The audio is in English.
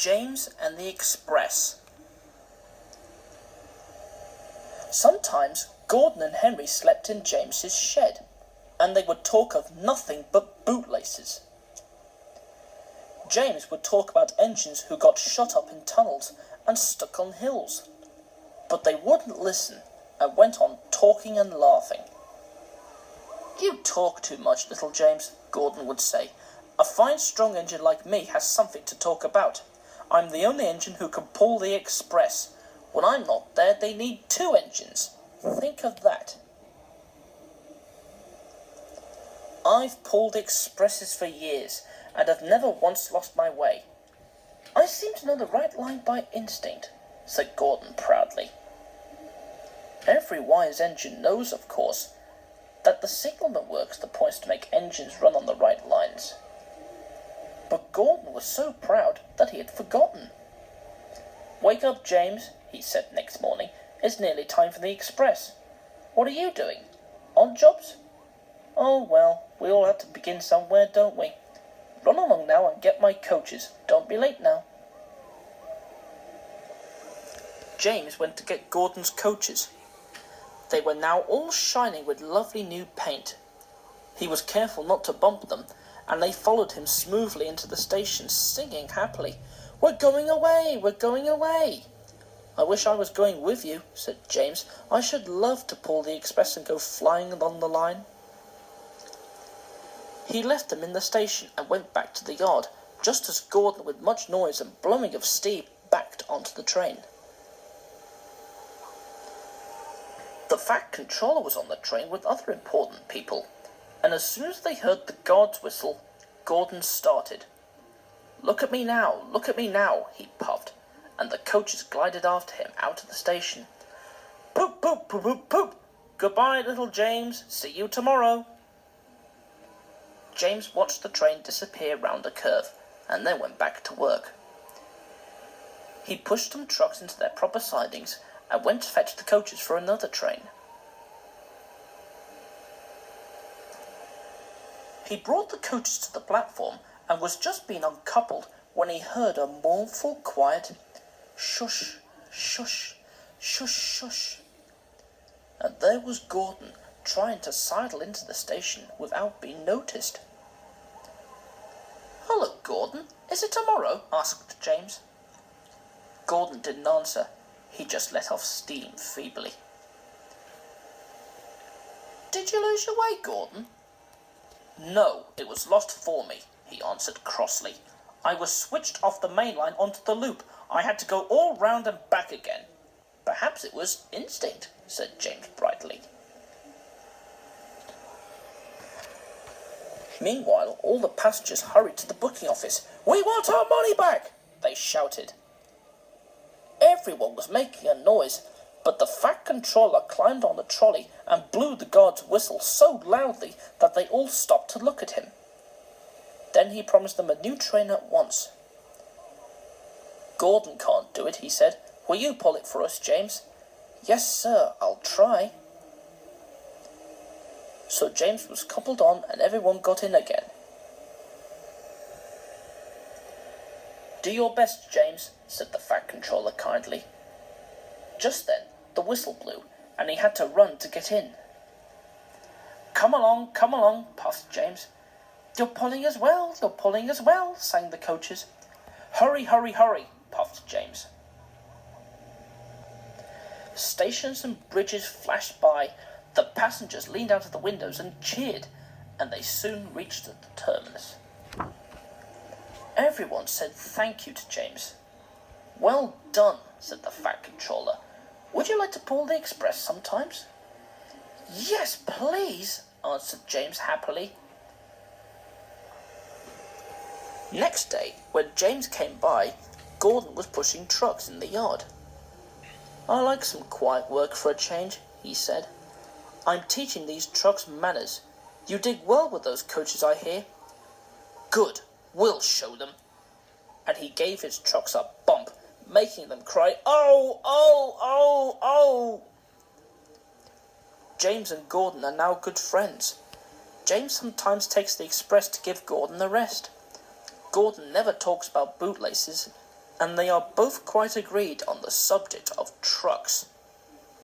James and the Express. Sometimes Gordon and Henry slept in James's shed, and they would talk of nothing but bootlaces. James would talk about engines who got shut up in tunnels and stuck on hills, but they wouldn't listen and went on talking and laughing. "You talk too much, little James," Gordon would say. "A fine strong engine like me has something to talk about. I'm the only engine who can pull the Express. When I'm not there, they need 2 engines. Think of that." "I've pulled expresses for years, and have never once lost my way. I seem to know the right line by instinct," said Gordon proudly. Every wise engine knows, of course, that the signalman works the points to make engines run on the right lines. But Gordon was so proud that he had forgotten. "Wake up, James," he said next morning. "It's nearly time for the Express. What are you doing? Odd jobs? Oh, well, we all have to begin somewhere, don't we? Run along now and get my coaches. Don't be late now." James went to get Gordon's coaches. They were now all shining with lovely new paint. He was careful not to bump them, and they followed him smoothly into the station, singing happily, "We're going away! We're going away!" "I wish I was going with you," said James. "I should love to pull the Express and go flying along the line." He left them in the station and went back to the yard, just as Gordon, with much noise and blowing of steam, backed onto the train. The Fat Controller was on the train with other important people, and as soon as they heard the guard's whistle, Gordon started. Look at me now," he puffed, and the coaches glided after him out of the station. "Poop, poop, poop, poop, poop! Goodbye, little James. See you tomorrow." James watched the train disappear round a curve, and then went back to work. He pushed some trucks into their proper sidings and went to fetch the coaches for another train. He brought the coaches to the platform and was just being uncoupled when he heard a mournful, quiet shush, shush, shush, shush. And there was Gordon trying to sidle into the station without being noticed. "Hello, Gordon. Is it tomorrow?" asked James. Gordon didn't answer. He just let off steam feebly. "Did you lose your way, Gordon?" "No, it was lost for me," he answered crossly. "I was switched off the main line onto the loop. I had to go all round and back again." "Perhaps it was instinct," said James brightly. Meanwhile, all the passengers hurried to the booking office. "We want our money back!" they shouted. Everyone was making a noise, but the Fat Controller climbed on the trolley and blew the guard's whistle so loudly that they all stopped to look at him. Then he promised them a new train at once. "Gordon can't do it," he said. "Will you pull it for us, James?" "Yes, sir, I'll try." So James was coupled on and everyone got in again. "Do your best, James," said the Fat Controller kindly. Just then the whistle blew, and he had to run to get in. Come along, puffed James. You're pulling as well, sang the coaches. Hurry, hurry, hurry, puffed James. Stations and bridges flashed by. The passengers leaned out of the windows and cheered, and they soon reached the terminus. Everyone said thank you to James. "Well done," said the Fat Controller. "Would you like to pull the Express sometimes?" "Yes, please," answered James happily. Next day, when James came by, Gordon was pushing trucks in the yard. "I like some quiet work for a change," he said. "I'm teaching these trucks manners. You dig well with those coaches, I hear." "Good, we'll show them." And he gave his trucks a bump, making them cry, "Oh, oh, oh, oh!" James and Gordon are now good friends. James sometimes takes the Express to give Gordon a rest. Gordon never talks about bootlaces, and they are both quite agreed on the subject of trucks.